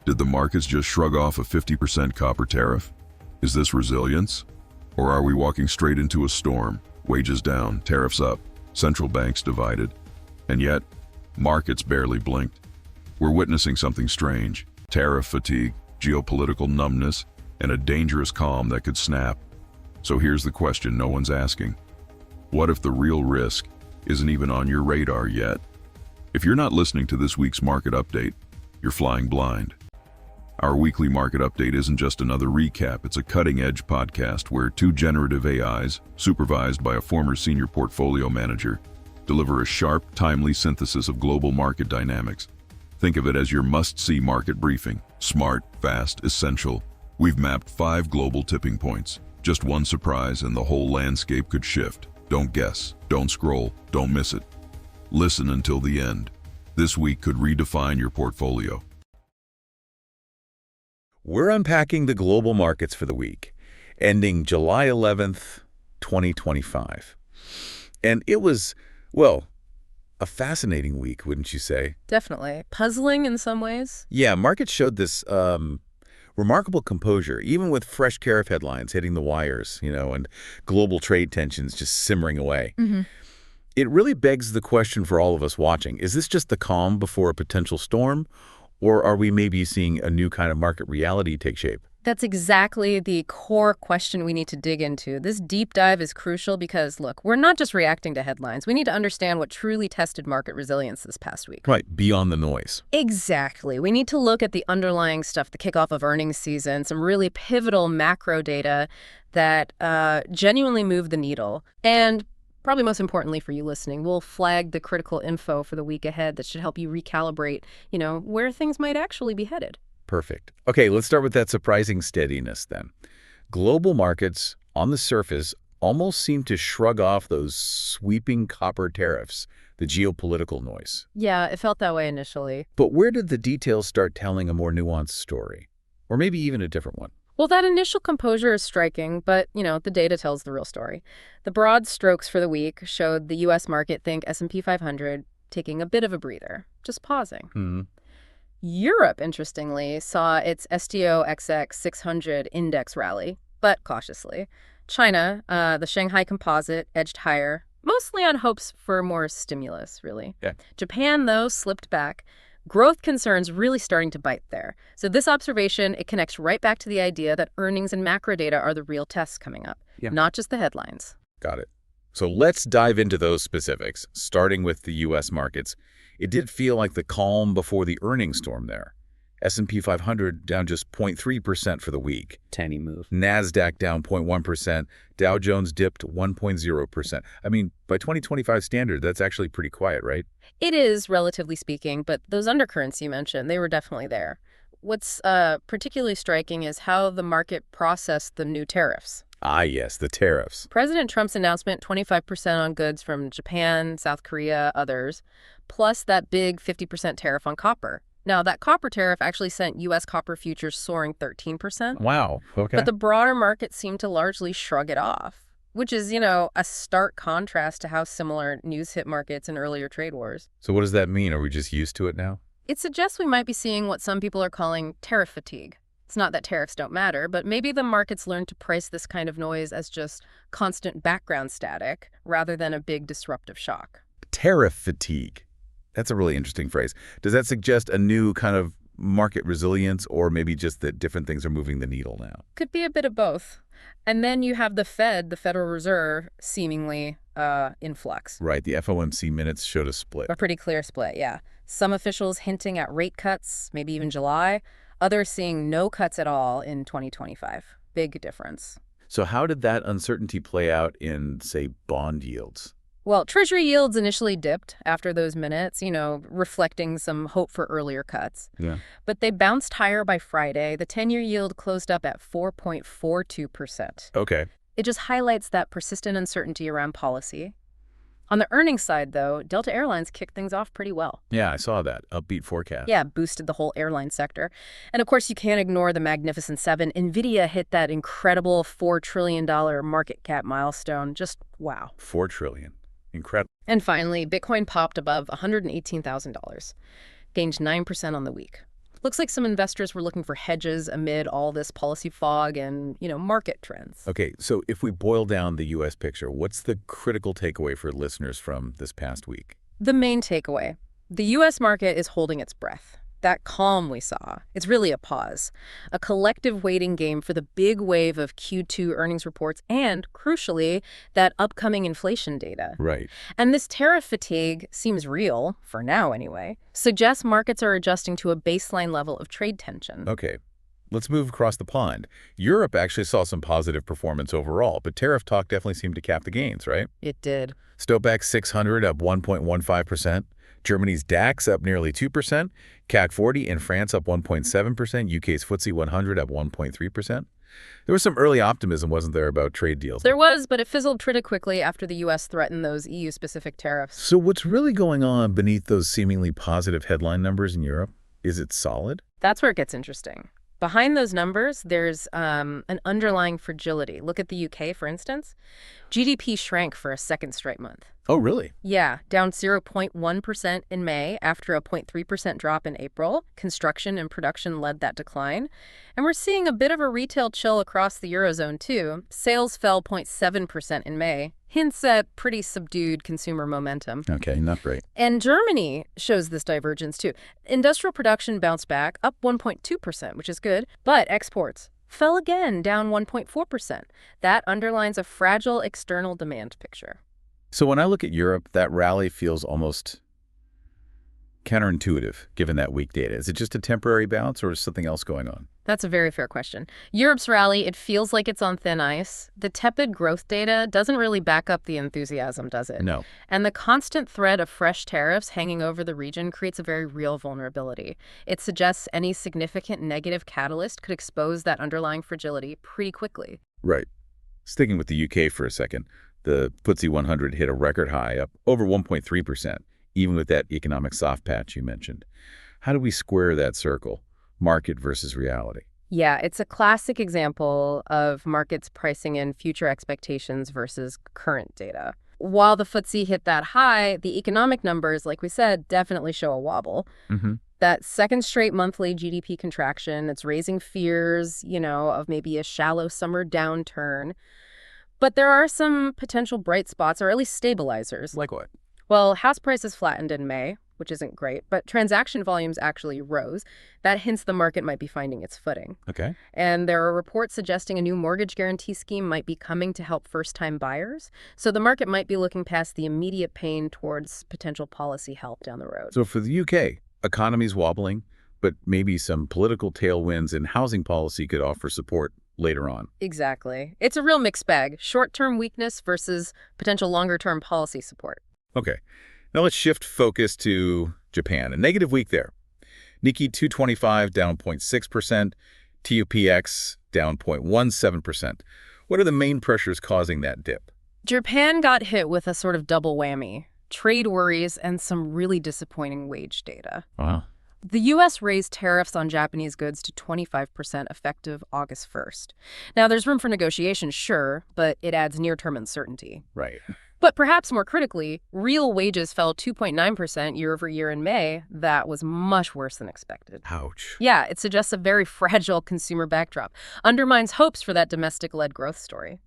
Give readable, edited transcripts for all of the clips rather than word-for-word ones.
Did the markets just shrug off a 50% copper tariff? Is this resilience? Or are we walking straight into a storm? Wages down, tariffs up, central banks divided. And yet, markets barely blinked. We're witnessing something strange: tariff fatigue, geopolitical numbness, and a dangerous calm that could snap. So here's the question no one's asking. What if the real risk isn't even on your radar yet? If you're not listening to this week's market update, you're flying blind. Our weekly market update isn't just another recap, it's a cutting-edge podcast where two generative AIs, supervised by a former senior portfolio manager, deliver a sharp, timely synthesis of global market dynamics. Think of it as your must-see market briefing. Smart, fast, essential. We've mapped 5 global tipping points. Just one surprise and the whole landscape could shift. Don't guess, don't scroll, don't miss it. Listen until the end. This week could redefine your portfolio. We're unpacking the global markets for the week, ending July 11th, 2025. And it was, well, a fascinating week, wouldn't you say? Definitely. Puzzling in some ways. Yeah, markets showed this remarkable composure, even with fresh tariff headlines hitting the wires, and global trade tensions just simmering away. It really begs the question for all of us watching: is this just the calm before a potential storm? Or are we maybe seeing a new kind of market reality take shape? That's exactly the core question we need to dig into. This deep dive is crucial because, look, we're not just reacting to headlines. We need to understand what truly tested market resilience this past week. Right, beyond the noise. Exactly. We need to look at the underlying stuff, the kickoff of earnings season, some really pivotal macro data that genuinely move the needle. And probably most importantly for you listening, we'll flag the critical info for the week ahead that should help you recalibrate, where things might actually be headed. Perfect. Okay, let's start with that surprising steadiness then. Global markets, on the surface, almost seem to shrug off those sweeping copper tariffs, the geopolitical noise. Yeah, it felt that way initially. But where did the details start telling a more nuanced story? Or maybe even a different one? Well, that initial composure is striking, but, the data tells the real story. The broad strokes for the week showed the U.S. market, think S&P 500, taking a bit of a breather, just pausing. Europe, interestingly, saw its STOXX 600 index rally, but cautiously. China, the Shanghai Composite, edged higher, mostly on hopes for more stimulus, really. Yeah. Japan, though, slipped back. Growth concerns really starting to bite there. So this observation, it connects right back to the idea that earnings and macro data are the real tests coming up, not just the headlines. Got it. So let's dive into those specifics, starting with the U.S. markets. It did feel like the calm before the earnings storm there. S&P 500 down just 0.3% for the week. Tiny move. NASDAQ down 0.1%. Dow Jones dipped 1.0%. I mean, by 2025 standard, that's actually pretty quiet, right? It is, relatively speaking, but those undercurrents you mentioned, they were definitely there. What's particularly striking is how the market processed the new tariffs. Ah, yes, the tariffs. President Trump's announcement, 25% on goods from Japan, South Korea, others, plus that big 50% tariff on copper. Now, that copper tariff actually sent U.S. copper futures soaring 13%. Wow, okay. But the broader market seemed to largely shrug it off, which is, a stark contrast to how similar news hit markets in earlier trade wars. So what does that mean? Are we just used to it now? It suggests we might be seeing what some people are calling tariff fatigue. It's not that tariffs don't matter, but maybe the markets learned to price this kind of noise as just constant background static rather than a big disruptive shock. Tariff fatigue. That's a really interesting phrase. Does that suggest a new kind of market resilience, or maybe just that different things are moving the needle now? Could be a bit of both. And then you have the Fed, the Federal Reserve, seemingly in flux. Right. The FOMC minutes showed a split. A pretty clear split, yeah. Some officials hinting at rate cuts, maybe even July. Others seeing no cuts at all in 2025. Big difference. So how did that uncertainty play out in, say, bond yields? Well, Treasury yields initially dipped after those minutes, reflecting some hope for earlier cuts. Yeah. But they bounced higher by Friday. The 10-year yield closed up at 4.42%. Okay. It just highlights that persistent uncertainty around policy. On the earnings side, though, Delta Airlines kicked things off pretty well. Yeah, I saw that. Upbeat forecast. Yeah, boosted the whole airline sector. And of course, you can't ignore the Magnificent Seven. NVIDIA hit that incredible $4 trillion market cap milestone. Just wow. $4 trillion. Incredible. And finally, Bitcoin popped above $118,000, gained 9% on the week. Looks like some investors were looking for hedges amid all this policy fog and, market trends. Okay, so if we boil down the U.S. picture, what's the critical takeaway for listeners from this past week? The main takeaway, the U.S. market is holding its breath. That calm we saw, it's really a pause, a collective waiting game for the big wave of Q2 earnings reports and, crucially, that upcoming inflation data. Right. And this tariff fatigue seems real, for now anyway, suggests markets are adjusting to a baseline level of trade tension. Okay, let's move across the pond. Europe actually saw some positive performance overall, but tariff talk definitely seemed to cap the gains, right? It did. Stochastic 600 up 1.15%. Germany's DAX up nearly 2%, CAC 40 in France up 1.7%, UK's FTSE 100 up 1.3%. There was some early optimism, wasn't there, about trade deals? There was, but it fizzled pretty quickly after the U.S. threatened those EU-specific tariffs. So what's really going on beneath those seemingly positive headline numbers in Europe? Is it solid? That's where it gets interesting. Behind those numbers, there's an underlying fragility. Look at the UK, for instance. GDP shrank for a second straight month. Oh, really? Yeah, down 0.1% in May after a 0.3% drop in April. Construction and production led that decline. And we're seeing a bit of a retail chill across the Eurozone, too. Sales fell 0.7% in May, hints at pretty subdued consumer momentum. Okay, not great. And Germany shows this divergence, too. Industrial production bounced back, up 1.2%, which is good, but exports fell again, down 1.4%. That underlines a fragile external demand picture. So when I look at Europe, that rally feels almost counterintuitive, given that weak data. Is it just a temporary bounce, or is something else going on? That's a very fair question. Europe's rally, it feels like it's on thin ice. The tepid growth data doesn't really back up the enthusiasm, does it? No. And the constant threat of fresh tariffs hanging over the region creates a very real vulnerability. It suggests any significant negative catalyst could expose that underlying fragility pretty quickly. Right. Sticking with the UK for a second, the FTSE 100 hit a record high, up over 1.3%, even with that economic soft patch you mentioned. How do we square that circle, market versus reality? Yeah, it's a classic example of markets pricing in future expectations versus current data. While the FTSE hit that high, the economic numbers, like we said, definitely show a wobble. Mm-hmm. That second straight monthly GDP contraction, it's raising fears, of maybe a shallow summer downturn. But there are some potential bright spots, or at least stabilizers. Like what? Well, house prices flattened in May, which isn't great, but transaction volumes actually rose. That hints the market might be finding its footing. Okay. And there are reports suggesting a new mortgage guarantee scheme might be coming to help first-time buyers. So the market might be looking past the immediate pain towards potential policy help down the road. So for the UK, economy's wobbling, but maybe some political tailwinds in housing policy could offer support later on. Exactly. It's a real mixed bag. Short-term weakness versus potential longer-term policy support. Okay. Now let's shift focus to Japan. A negative week there. Nikkei 225 down 0.6%, TOPX down 0.17%. What are the main pressures causing that dip? Japan got hit with a sort of double whammy. Trade worries and some really disappointing wage data. Wow. The U.S. raised tariffs on Japanese goods to 25% effective August 1st. Now, there's room for negotiation, sure, but it adds near-term uncertainty. Right. But perhaps more critically, real wages fell 2.9% year over year in May. That was much worse than expected. Ouch. Yeah, it suggests a very fragile consumer backdrop, undermines hopes for that domestic-led growth story.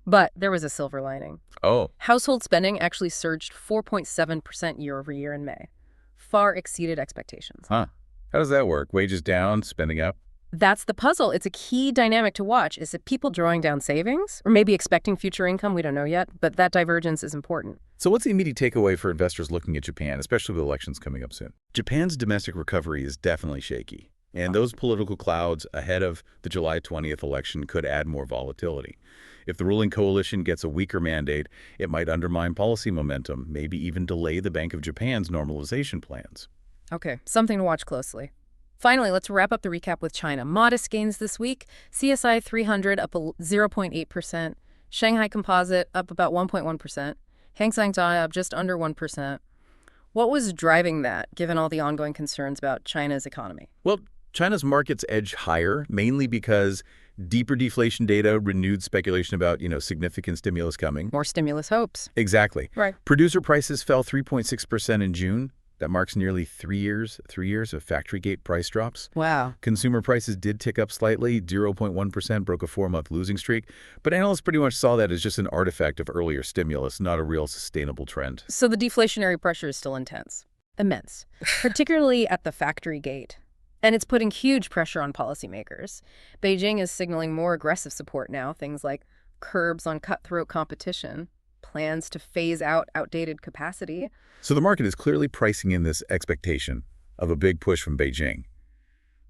But there was a silver lining. Oh. Household spending actually surged 4.7% year over year in May. Far exceeded expectations. Huh. How does that work? Wages down, spending up? That's the puzzle. It's a key dynamic to watch. Is it people drawing down savings? Or maybe expecting future income? We don't know yet, but that divergence is important. So what's the immediate takeaway for investors looking at Japan, especially with elections coming up soon? Japan's domestic recovery is definitely shaky, and those political clouds ahead of the July 20th election could add more volatility. If the ruling coalition gets a weaker mandate, it might undermine policy momentum, maybe even delay the Bank of Japan's normalization plans. Okay, something to watch closely. Finally, let's wrap up the recap with China. Modest gains this week. CSI 300 up 0.8%. Shanghai Composite up about 1.1%. Hang Seng TAI up just under 1%. What was driving that, given all the ongoing concerns about China's economy? Well, China's markets edged higher, mainly because deeper deflation data renewed speculation about, significant stimulus coming. More stimulus hopes. Exactly. Right. Producer prices fell 3.6% in June, That marks nearly 3 years of factory gate price drops. Wow. Consumer prices did tick up slightly, 0.1%, broke a 4-month losing streak, but analysts pretty much saw that as just an artifact of earlier stimulus, not a real sustainable trend. So the deflationary pressure is still intense. Immense. Particularly at the factory gate. And it's putting huge pressure on policymakers. Beijing is signaling more aggressive support now, things like curbs on cutthroat competition, plans to phase out outdated capacity. So the market is clearly pricing in this expectation of a big push from Beijing.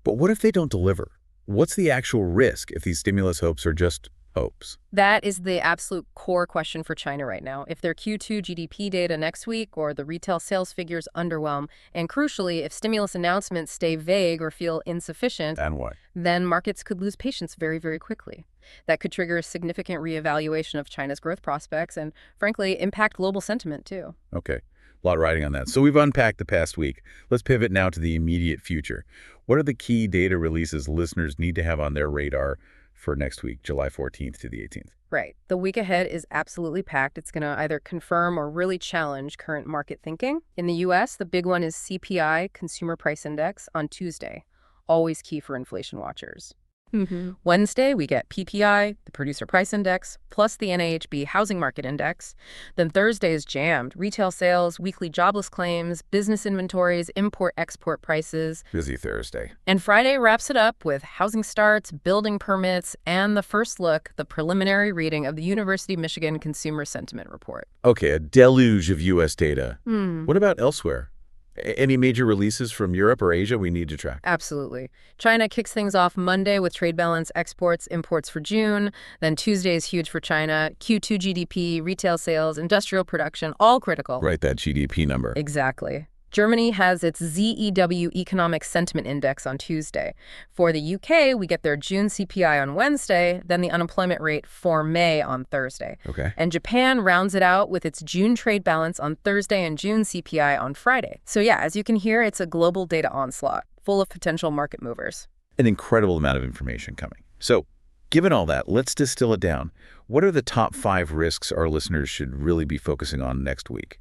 But what if they don't deliver? What's the actual risk if these stimulus hopes are just hopes? That is the absolute core question for China right now. If their Q2 GDP data next week or the retail sales figures underwhelm, and crucially, if stimulus announcements stay vague or feel insufficient, And what? then markets could lose patience very, very quickly. That could trigger a significant reevaluation of China's growth prospects and, frankly, impact global sentiment, too. Okay, a lot riding on that. So we've unpacked the past week. Let's pivot now to the immediate future. What are the key data releases listeners need to have on their radar for next week, July 14th to the 18th? Right. The week ahead is absolutely packed. It's going to either confirm or really challenge current market thinking. In the U.S., the big one is CPI, Consumer Price Index, on Tuesday. Always key for inflation watchers. Wednesday, we get PPI, the Producer Price Index, plus the NAHB Housing Market Index. Then Thursday is jammed. Retail sales, weekly jobless claims, business inventories, import-export prices. Busy Thursday. And Friday wraps it up with housing starts, building permits, and the first look, the preliminary reading of the University of Michigan Consumer Sentiment Report. Okay, a deluge of U.S. data. What about elsewhere? Any major releases from Europe or Asia we need to track? Absolutely. China kicks things off Monday with trade balance exports, imports for June. Then Tuesday is huge for China. Q2 GDP, retail sales, industrial production, all critical. Right, that GDP number. Exactly. Germany has its ZEW Economic Sentiment Index on Tuesday. For the UK, we get their June CPI on Wednesday, then the unemployment rate for May on Thursday. Okay. And Japan rounds it out with its June trade balance on Thursday and June CPI on Friday. So yeah, as you can hear, it's a global data onslaught, full of potential market movers. An incredible amount of information coming. So, given all that, let's distill it down. What are the top 5 risks our listeners should really be focusing on next week?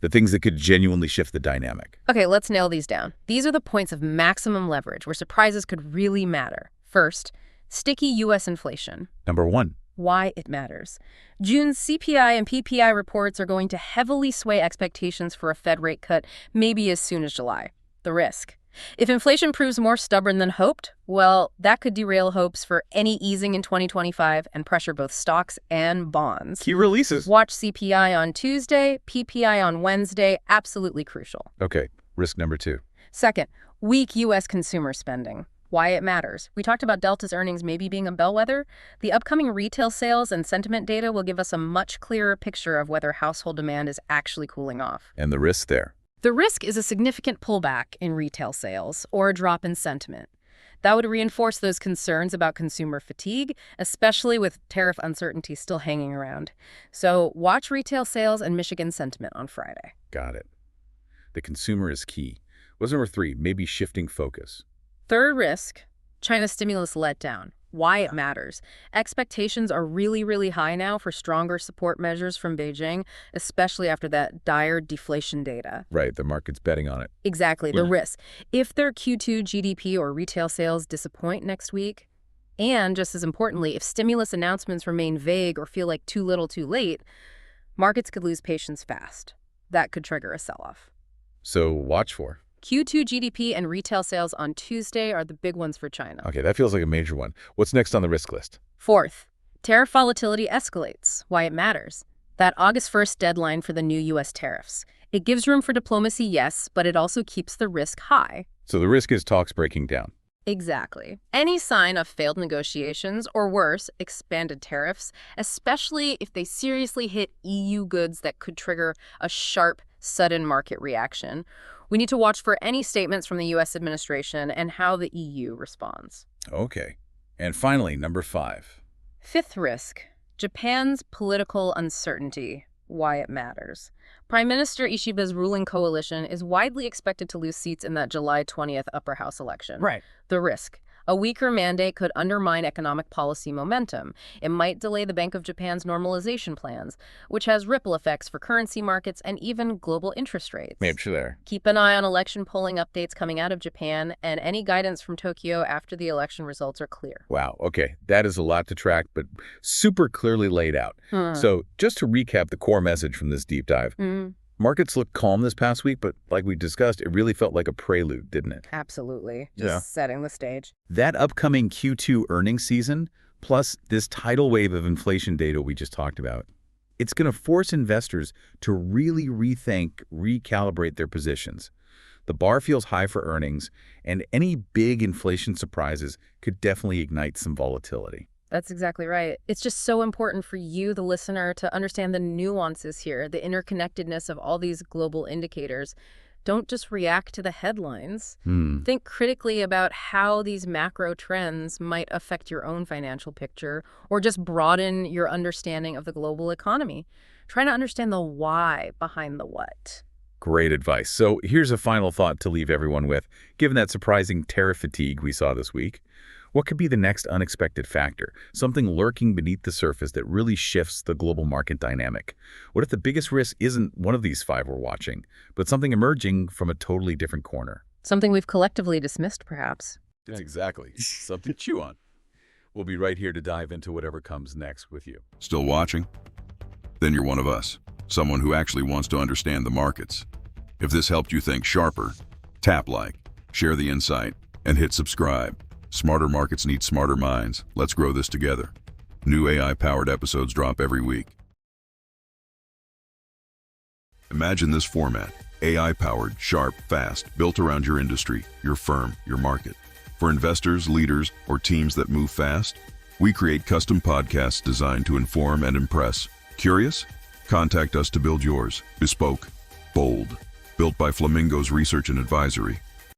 The things that could genuinely shift the dynamic. Okay, let's nail these down. These are the points of maximum leverage where surprises could really matter. First, sticky U.S. inflation. Number 1. Why it matters. June's CPI and PPI reports are going to heavily sway expectations for a Fed rate cut, maybe as soon as July. The risk. If inflation proves more stubborn than hoped, well, that could derail hopes for any easing in 2025 and pressure both stocks and bonds. Key releases. Watch CPI on Tuesday, PPI on Wednesday, absolutely crucial. Okay, risk number 2. Second, weak U.S. consumer spending. Why it matters. We talked about Delta's earnings maybe being a bellwether. The upcoming retail sales and sentiment data will give us a much clearer picture of whether household demand is actually cooling off. And the risk there. The risk is a significant pullback in retail sales or a drop in sentiment. That would reinforce those concerns about consumer fatigue, especially with tariff uncertainty still hanging around. So watch retail sales and Michigan sentiment on Friday. Got it. The consumer is key. What's number 3? Maybe shifting focus. Third risk, China's stimulus letdown. Why it matters. Expectations are really, really high now for stronger support measures from Beijing, especially after that dire deflation data. Right, the market's betting on it. Exactly, the Yeah. risk. If their Q2 GDP or retail sales disappoint next week, and just as importantly, if stimulus announcements remain vague or feel like too little too late, markets could lose patience fast. That could trigger a sell-off. So watch for. Q2 GDP and retail sales on Tuesday are the big ones for China. Okay, that feels like a major one. What's next on the risk list? Fourth, tariff volatility escalates. Why it matters. That August 1st deadline for the new U.S. tariffs. It gives room for diplomacy, yes, but it also keeps the risk high. So the risk is talks breaking down. Exactly. Any sign of failed negotiations, or worse, expanded tariffs, especially if they seriously hit EU goods that could trigger a sharp, sudden market reaction. We need to watch for any statements from the U.S. administration and how the EU responds. Okay. And finally, number 5. Fifth risk, Japan's political uncertainty. Why it matters. Prime Minister Ishiba's ruling coalition is widely expected to lose seats in that July 20th upper house election. Right. The risk, A weaker mandate could undermine economic policy momentum. It might delay the Bank of Japan's normalization plans, which has ripple effects for currency markets and even global interest rates. Maybe there. Keep an eye on election polling updates coming out of Japan, and any guidance from Tokyo after the election results are clear. Wow, okay, that is a lot to track, but super clearly laid out. So just to recap the core message from this deep dive, markets looked calm this past week, but like we discussed, it really felt like a prelude, didn't it? Absolutely. Just setting the stage. That upcoming Q2 earnings season, plus this tidal wave of inflation data we just talked about, it's going to force investors to really rethink, recalibrate their positions. The bar feels high for earnings, and any big inflation surprises could definitely ignite some volatility. That's exactly right. It's just so important for you, the listener, to understand the nuances here, the interconnectedness of all these global indicators. Don't just react to the headlines. Think critically about how these macro trends might affect your own financial picture or just broaden your understanding of the global economy. Try to understand the why behind the what. Great advice. So here's a final thought to leave everyone with. Given that surprising tariff fatigue we saw this week, what could be the next unexpected factor? Something lurking beneath the surface that really shifts the global market dynamic. What if the biggest risk isn't one of these five we're watching, but something emerging from a totally different corner? Something we've collectively dismissed, perhaps. That's exactly. Something to chew on. We'll be right here to dive into whatever comes next with you. Still watching? Then you're one of us, someone who actually wants to understand the markets. If this helped you think sharper, tap like, share the insight, and hit subscribe. Smarter markets need smarter minds. Let's grow this together. New AI-powered episodes drop every week. Imagine this format: AI-powered, sharp, fast, built around your industry, your firm, your market. For investors, leaders, or teams that move fast, we create custom podcasts designed to inform and impress. Curious? Contact us to build yours. Bespoke, bold, built by Flamingo's Research and Advisory.